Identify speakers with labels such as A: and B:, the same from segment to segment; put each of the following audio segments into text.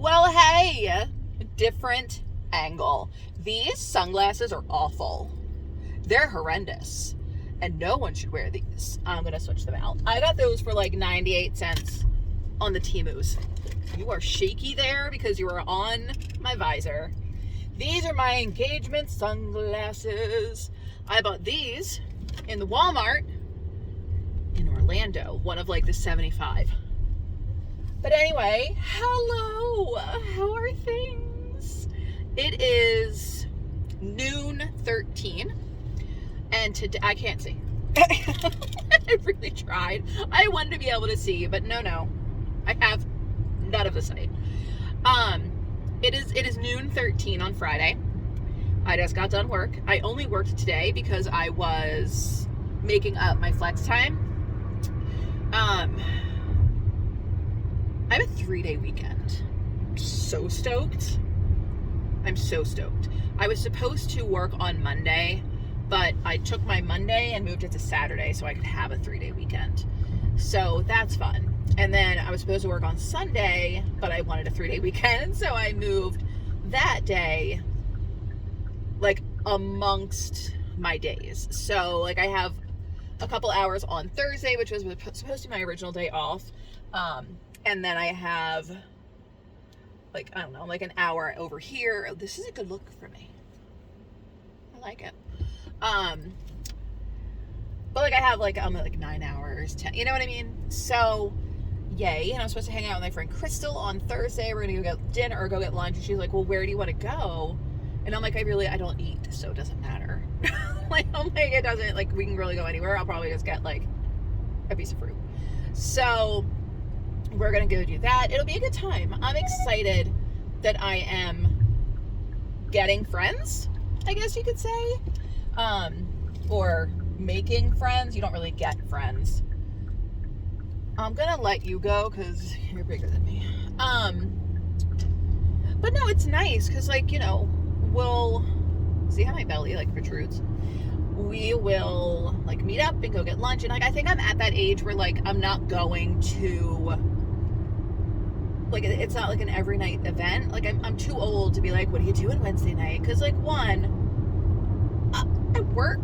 A: Well, hey, different angle. These sunglasses are awful. They're horrendous. And no one should wear these. I'm going to switch them out. I got those for like 98 cents on the Temus. You are shaky there because you are on my visor. These are my engagement sunglasses. I bought these in the Walmart in Orlando, one of like the 75. But anyway, hello, how are things? It is noon 13, and today, I can't see. I really tried. I wanted to be able to see, but no, I have none of the sight. It is noon 13 on Friday. I just got done work. I only worked today because I was making up my flex time. I have a 3-day weekend. I'm so stoked. I was supposed to work on Monday, but I took my Monday and moved it to Saturday so I could have a 3-day weekend. So that's fun. And then I was supposed to work on Sunday, but I wanted a 3-day weekend, so I moved that day like amongst my days. So like I have a couple hours on Thursday, which was supposed to be my original day off. And then I have like, I don't know, like an hour over here. This is a good look for me. I like it. But like I have like, I'm at like 9 hours, 10, you know what I mean? So yay. And I'm supposed to hang out with my friend Crystal on Thursday. We're gonna go get dinner or go get lunch. And she's like, well, where do you want to go? And I'm like, I don't eat, so it doesn't matter. Like, I'm like, it doesn't, like, we can really go anywhere. I'll probably just get like a piece of fruit. So we're gonna go do that. It'll be a good time. I'm excited that I am getting friends, I guess you could say, or making friends. You don't really get friends. I'm gonna let you go because you're bigger than me. But no, it's nice because, like, you know, we'll see how my belly like protrudes. We will like meet up and go get lunch, and like I think I'm at that age where like I'm not going to, like, it's not like an every night event. Like I'm too old to be like, what are you doing Wednesday night? Because like, one, I work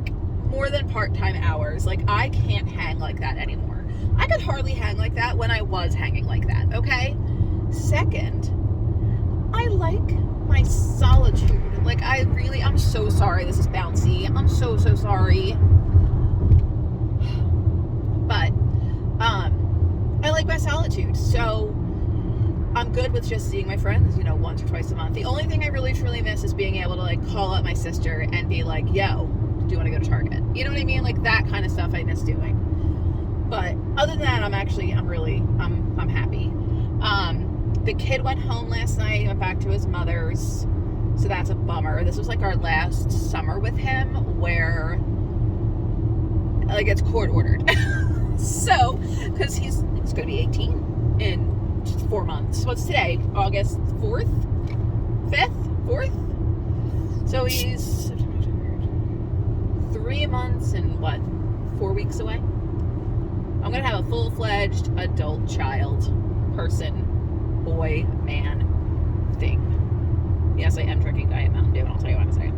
A: more than part-time hours. Like I can't hang like that anymore. I could hardly hang like that when I was hanging like that. Okay. Second, I like my solitude. Like I'm so sorry this is bouncy. I'm so sorry. But I like my solitude. So I'm good with just seeing my friends, you know, once or twice a month. The only thing I really truly miss is being able to like call up my sister and be like, yo, do you want to go to Target? You know what I mean? Like that kind of stuff I miss doing. But other than that, I'm happy. The kid went home last night, went back to his mother's, so that's a bummer. This was like our last summer with him where like it's court ordered. So, because he's going to be 18 in 4 months. What's today? August 4th? 5th? 4th? So he's 3 months and what? 4 weeks away? I'm going to have a full-fledged adult child, person, boy, man thing. Yes, I am drinking Diet Mountain Dew, and I'll tell you why in a second.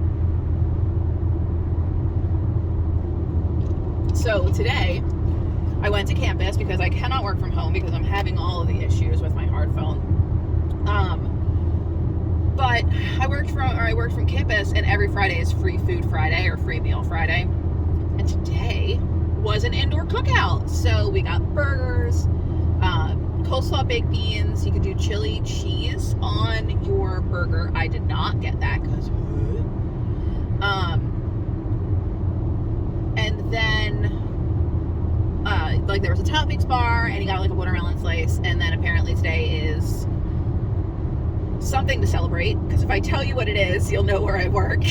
A: So today, I went to campus because I cannot work from home because I'm having all of the issues with my hard phone. But I worked from campus, and every Friday is free food Friday or free meal Friday. And today was an indoor cookout. So we got burgers, coleslaw baked beans. You could do chili cheese on your burger. I did not get that because and then like there was a toppings bar, and you got like a watermelon slice. And then apparently today is something to celebrate, because if I tell you what it is, you'll know where I work.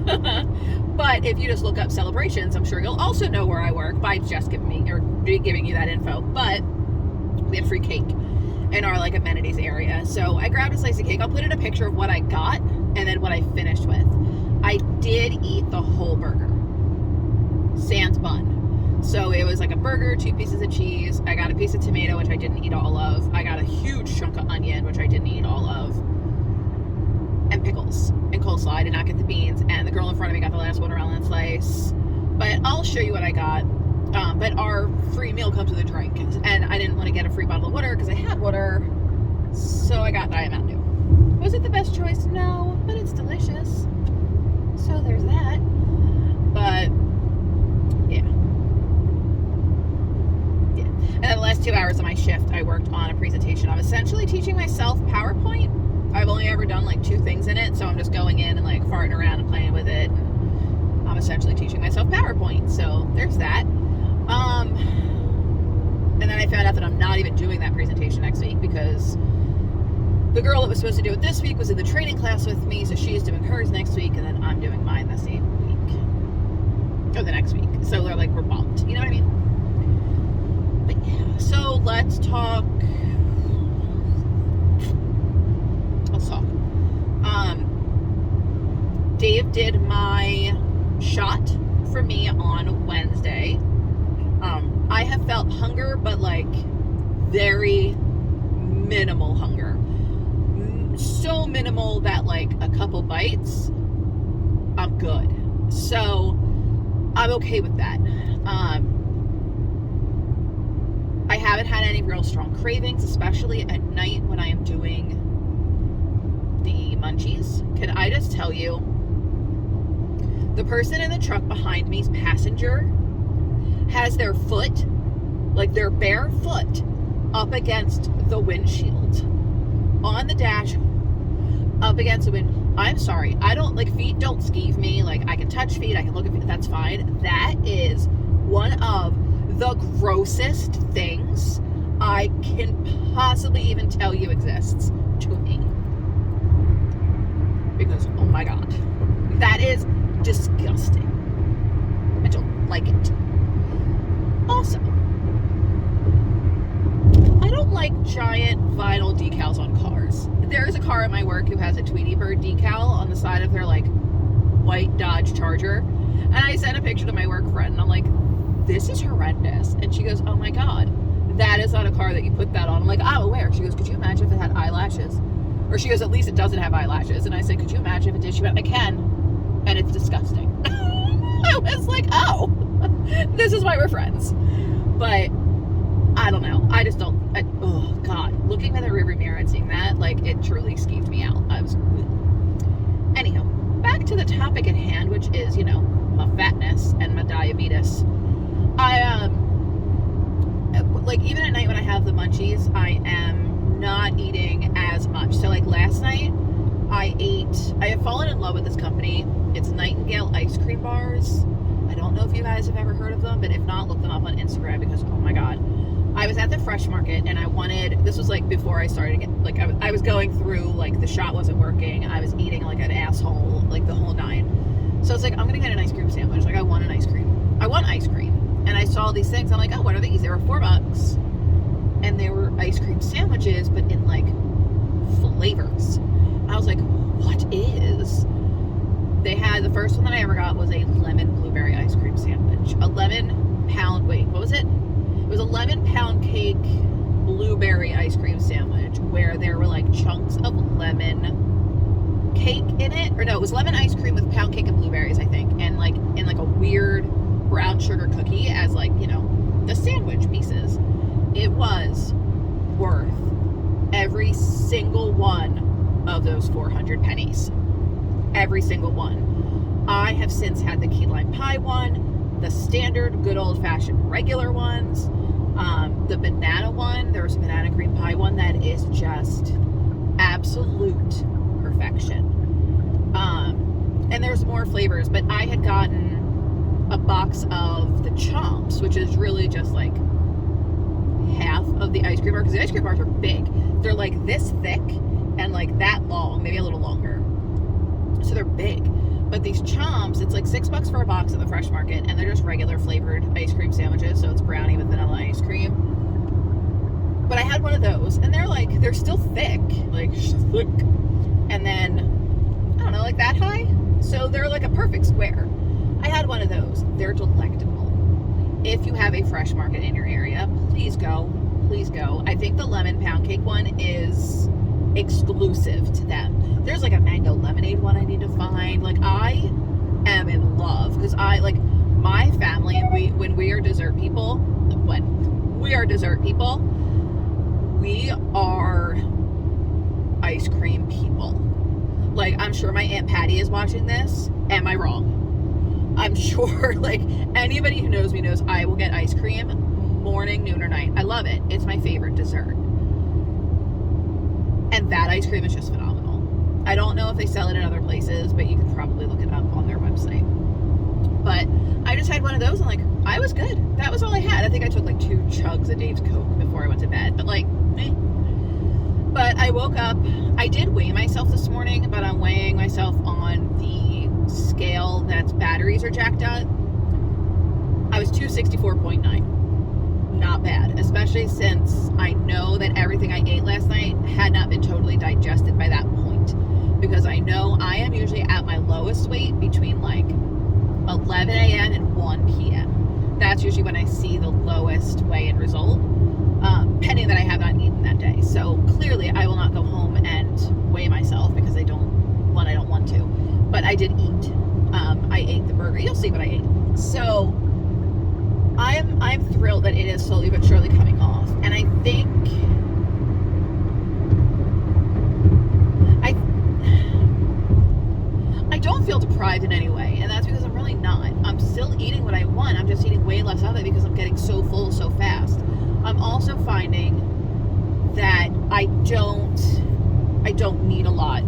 A: But if you just look up celebrations, I'm sure you'll also know where I work by just giving you that info. But we had free cake in our like amenities area, so I grabbed a slice of cake. I'll put in a picture of what I got and then what I finished with. I did eat the whole burger, sans bun. So it was like a burger, 2 pieces of cheese. I got a piece of tomato, which I didn't eat all of. I got a huge chunk of onion, which I didn't eat all of. coleslaw. I did not get the beans, and the girl in front of me got the last watermelon slice. But I'll show you what I got. But our free meal comes with a drink, and I didn't want to get a free bottle of water because I had water, so I got Diet Mountain Dew. Was it the best choice? No, but it's delicious. So there's that. But yeah. And then the last 2 hours of my shift, I worked on a presentation. I'm essentially teaching myself PowerPoint. I've only ever done like 2 things in it, so I'm just going in and like farting around and playing with it. I'm essentially teaching myself PowerPoint, so there's that. And then I found out that I'm not even doing that presentation next week because the girl that was supposed to do it this week was in the training class with me, so she's doing hers next week, and then I'm doing mine the same week. Or the next week. So they're like, we're bumped. You know what I mean? But yeah, so let's talk. Dave did my shot for me on Wednesday. I have felt hunger, but like very minimal hunger. So minimal that like a couple bites, I'm good. So I'm okay with that. I haven't had any real strong cravings, especially at night when I am doing the munchies. Can I just tell you, the person in the truck behind me's passenger has their foot, like their bare foot, up against the windshield. On the dash, up against the wind. I'm sorry. I don't, like, feet don't skeeve me. Like, I can touch feet. I can look at feet. That's fine. That is one of the grossest things I can possibly even tell you exists to me. Because, oh my God. That is disgusting. I don't like it. Also, I don't like giant vinyl decals on cars. There is a car at my work who has a Tweety Bird decal on the side of their like white Dodge Charger, and I sent a picture to my work friend and I'm like, this is horrendous. And she goes, oh my God, that is not a car that you put that on. I'm like, I'm aware. She goes, could you imagine if it had eyelashes? Or she goes, at least it doesn't have eyelashes. And I said, could you imagine if it did? She went, I can, and it's disgusting. I was like, oh, this is why we're friends. But I don't know. I just don't. Oh God, looking at the rearview mirror and seeing that, like, it truly skeeved me out. I was. Anyhow, back to the topic at hand, which is, you know, my fatness and my diabetes. I like, even at night when I have the munchies, I am not eating as much. So like last night, I have fallen in love with this company. It's Nightingale ice cream bars. I don't know if you guys have ever heard of them, but if not, look them up on Instagram because, oh my God. I was at the Fresh Market and I wanted, this was like before I started, like I was going through, like the shot wasn't working. I was eating like an asshole, like the whole 9. So I was like, I'm going to get an ice cream sandwich. Like I want an ice cream. I want ice cream. And I saw these things. I'm like, oh, what are these? They were $4. And they were ice cream sandwiches, but in like flavors. I was like, what is? They had, the first one that I ever got was a lemon blueberry ice cream sandwich. A lemon pound, wait, what was it? It was a lemon pound cake blueberry ice cream sandwich where there were like chunks of lemon cake in it. Or no, it was lemon ice cream with pound cake and blueberries, I think. And like in like a weird brown sugar cookie as like, you know, the sandwich pieces. It was worth every single one of those 400 pennies. Every single one. I have since had the key lime pie one, the standard good old fashioned regular ones, the banana one. There was a banana cream pie one that is just absolute perfection. And there's more flavors, but I had gotten a box of the chomps, which is really just like half of the ice cream bar, because the ice cream bars are big. They're like this thick and like that long, maybe a little longer. So they're big. But these chomps, it's like $6 for a box at the Fresh Market, and they're just regular flavored ice cream sandwiches, so it's brownie with vanilla ice cream. But I had one of those, and they're still thick, like thick, and then I don't know, like that high. So they're like a perfect square. I had one of those. They're delectable. If you have a Fresh Market in your area, please go. Please go. I think the lemon pound cake one is exclusive to them. There's like a mango lemonade one I need to find. Like, I am in love because my family, when we are dessert people, we are ice cream people. Like, I'm sure my Aunt Patty is watching this. Am I wrong? I'm sure, like, anybody who knows me knows I will get ice cream morning, noon, or night. I love it. It's my favorite dessert. And that ice cream is just phenomenal. I don't know if they sell it in other places, but you could probably look it up on their website. But I just had one of those and, like, I was good. That was all I had. I think I took like 2 chugs of Dave's Coke before I went to bed. But, like, But I woke up. I did weigh myself this morning, but I'm weighing myself on the scale that's batteries are jacked up. I was 264.9. Not bad, especially since I know that everything I ate last night had not been totally digested by that point. Because I know I am usually at my lowest weight between like 11 a.m. and 1 p.m. That's usually when I see the lowest weigh-in result, pending that I have not eaten that day. So clearly I will not go home and weigh myself because I don't want to. But I did eat. I ate the burger. You'll see what I ate. So I'm thrilled that it is slowly but surely coming off. And I think I don't feel deprived in any way, and that's because I'm really not. I'm still eating what I want. I'm just eating way less of it because I'm getting so full so fast. I'm also finding that I don't need a lot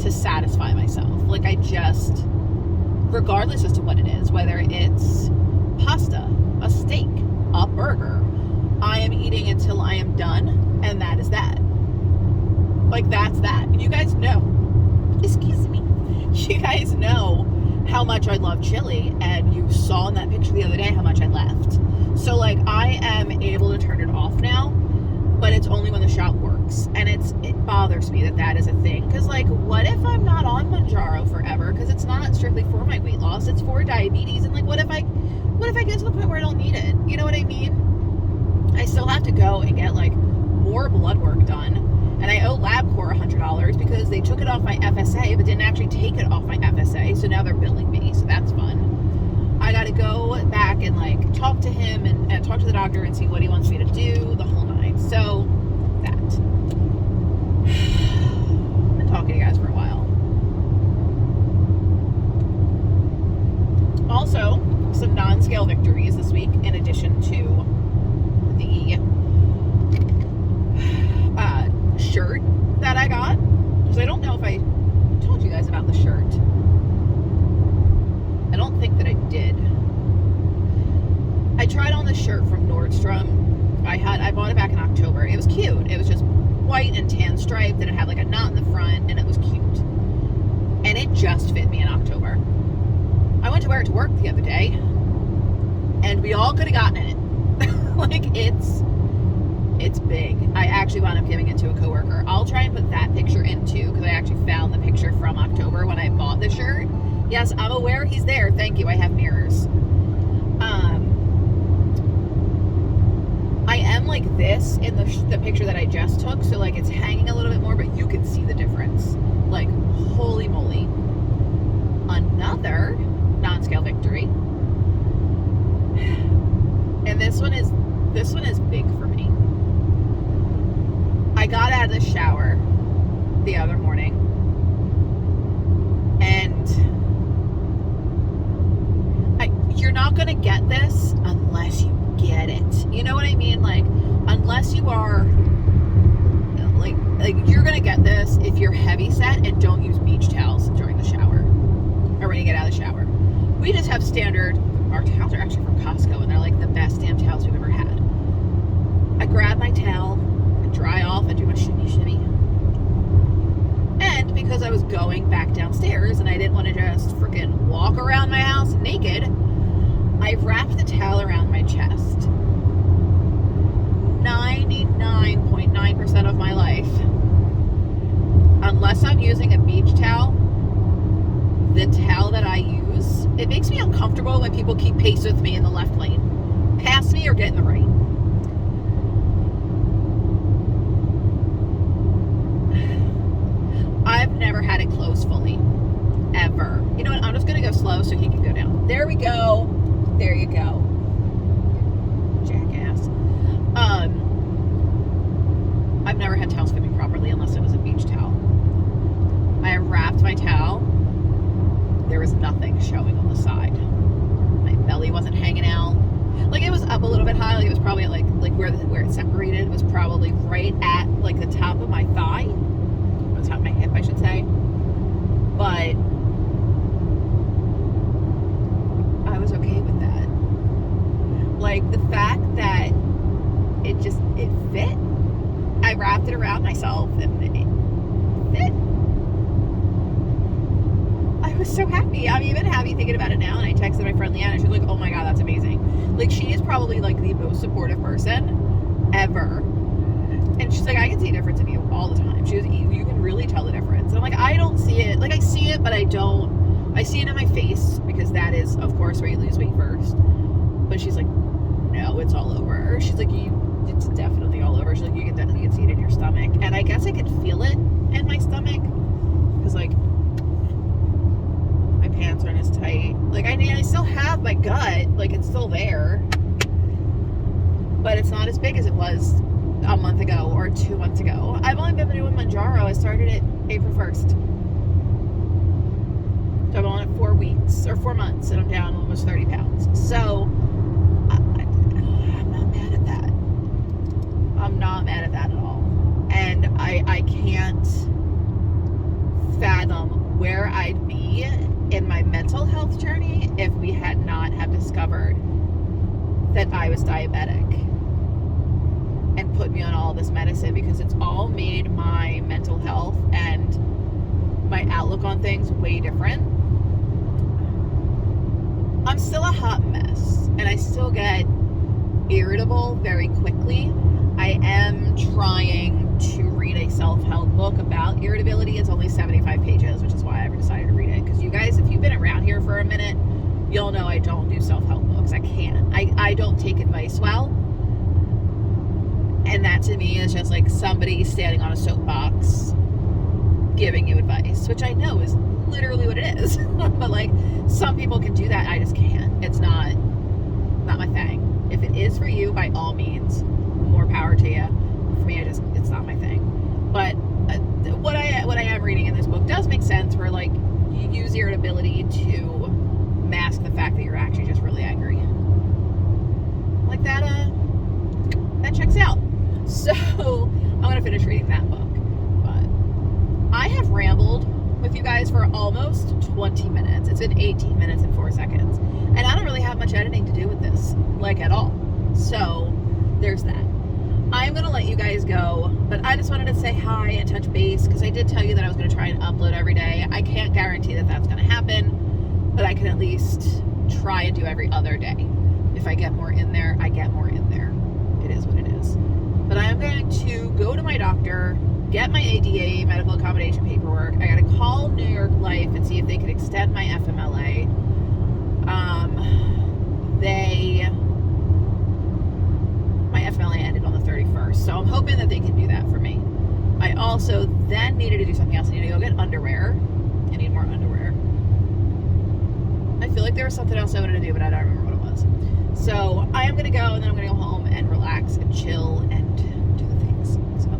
A: to satisfy myself. Like, I just, regardless as to what it is, whether it's pasta, a steak, a burger, I am eating until I am done, and that is that. Like, that's that. And you guys know, excuse me, you guys know how much I love chili, and you saw in that picture the other day how much I left. So, like, I am able to turn it off now, but it's only when the shot works. And it bothers me that is a thing. Because, like, what if I'm not on Mounjaro forever? Because it's not strictly for my weight loss, it's for diabetes. And, like, what if I get to the point where I don't need it? You know what I mean? I still have to go and get, like, more blood work done. And I owe LabCorp $100 because they took it off my FSA, but didn't actually take it off my FSA. So now they're billing me. So that's fun. I got to go back and, like, talk to him and talk to the doctor and see what he wants me to do, the whole nine. So that. I've been talking to you guys for a while. Also, some non-scale victories this week in addition to the shirt that I got. Because I don't know if I told you guys about the shirt. I don't think that I did. I tried on this shirt from Nordstrom. I bought it back in October. It was cute. It was just white and tan striped, and it had like a knot in the front, and it was cute. And it just fit me in October. I went to wear it to work the other day, and we all could have gotten in it. Like, it's big. I actually wound up giving it to a coworker. I'll try and put that picture in too, because I actually found the picture from October when I bought the shirt. Yes, I'm aware he's there. Thank you. I have mirrors. I am like this in the picture that I just took, so like it's hanging a little bit more, but you can see the difference. Like, holy moly. Another non-scale victory. And this one is big for me. I got out of the shower the other morning, and you're not going to get this unless you get it. You know what I mean? Like, unless you are, like you're going to get this if you're heavy set and don't use beach towels during the shower or when you get out of the shower. We just have standard, our towels are actually from Costco, and they're like the best damn towels we've ever had. I grab my towel, dry off, and do my shimmy. And because I was going back downstairs and I didn't want to just freaking walk around my house naked, I wrapped the towel around my chest. 99.9% of my life, unless I'm using a beach towel, the towel that I use, it makes me uncomfortable when people keep pace with me in the left lane. Pass me or get in the right. go slow so he can go down. There we go. There you go. Jackass. I've never had towels fit me properly unless it was a beach towel. I wrapped my towel. There was nothing showing on the side. My belly wasn't hanging out. Like, it was up a little bit high. Like, it was probably at like where it separated was probably right at like the top of my thigh. Or the top of my hip, I should say. But I was okay with that. Like, the fact that it fit. I wrapped it around myself and it fit. I was so happy. I'm even happy thinking about it now. And I texted my friend Leanna. She's like, oh my God, that's amazing. Like, she is probably like the most supportive person ever. And she's like, I can see a difference in you all the time. She goes, you can really tell the difference. And I'm like, I don't see it. Like, I see it, but I don't. I see it in my face because that is, of course, where you lose weight first. But she's like, no, it's all over. She's like, it's definitely all over. She's like, you can see it in your stomach. And I guess I could feel it in my stomach because, like, my pants aren't as tight. Like, I still have my gut. Like, it's still there. But it's not as big as it was a month ago or 2 months ago. I've only been doing Mounjaro. I started it April 1st. So I'm on it 4 weeks or 4 months and I'm down almost 30 pounds. So I'm not mad at that. I'm not mad at that at all. And I can't fathom where I'd be in my mental health journey if we had not have discovered that I was diabetic and put me on all this medicine, because it's all made my mental health and my outlook on things way different. I'm still a hot mess and I still get irritable very quickly. I am trying to read a self-help book about irritability. It's only 75 pages, which is why I've decided to read it. Because you guys, if you've been around here for a minute, you'll know I don't do self-help books. I can't. I don't take advice well. And that to me is just like somebody standing on a soapbox giving you advice, which I know is literally what it is. But like, some people can do that. I just can't. It's not my thing. If it is for you, by all means, more power to you. For me, it's not my thing. But what I am reading in this book does make sense, where like you use irritability to mask the fact that you're actually just really angry. Like that checks out. So I'm gonna finish reading that book. But I have rambled with you guys for almost 20 minutes. It's been 18 minutes and 4 seconds. And I don't really have much editing to do with this, like at all. So there's that. I'm going to let you guys go, but I just wanted to say hi and touch base, because I did tell you that I was going to try and upload every day. I can't guarantee that that's going to happen, but I can at least try and do every other day. If I get more in there, I get more in there. It is what it is. But I am going to go to my doctor, get my ADA, medical accommodation paperwork. I got to call New York Life and see if they could extend my FMLA. My FMLA ended on the 31st, so I'm hoping that they can do that for me. I also then needed to do something else. I need to go get underwear. I need more underwear. I feel like there was something else I wanted to do, but I don't remember what it was. So I am going to go, and then I'm going to go home and relax and chill and do the things. So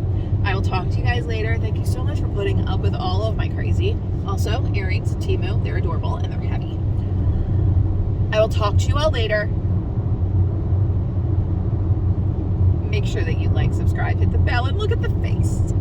A: I will talk to you guys later. Thank you so much for putting up with all of my crazy. Also, earrings, Temu, they're adorable and they're heavy. I will talk to you all later. Make sure that you like, subscribe, hit the bell, and look at the face.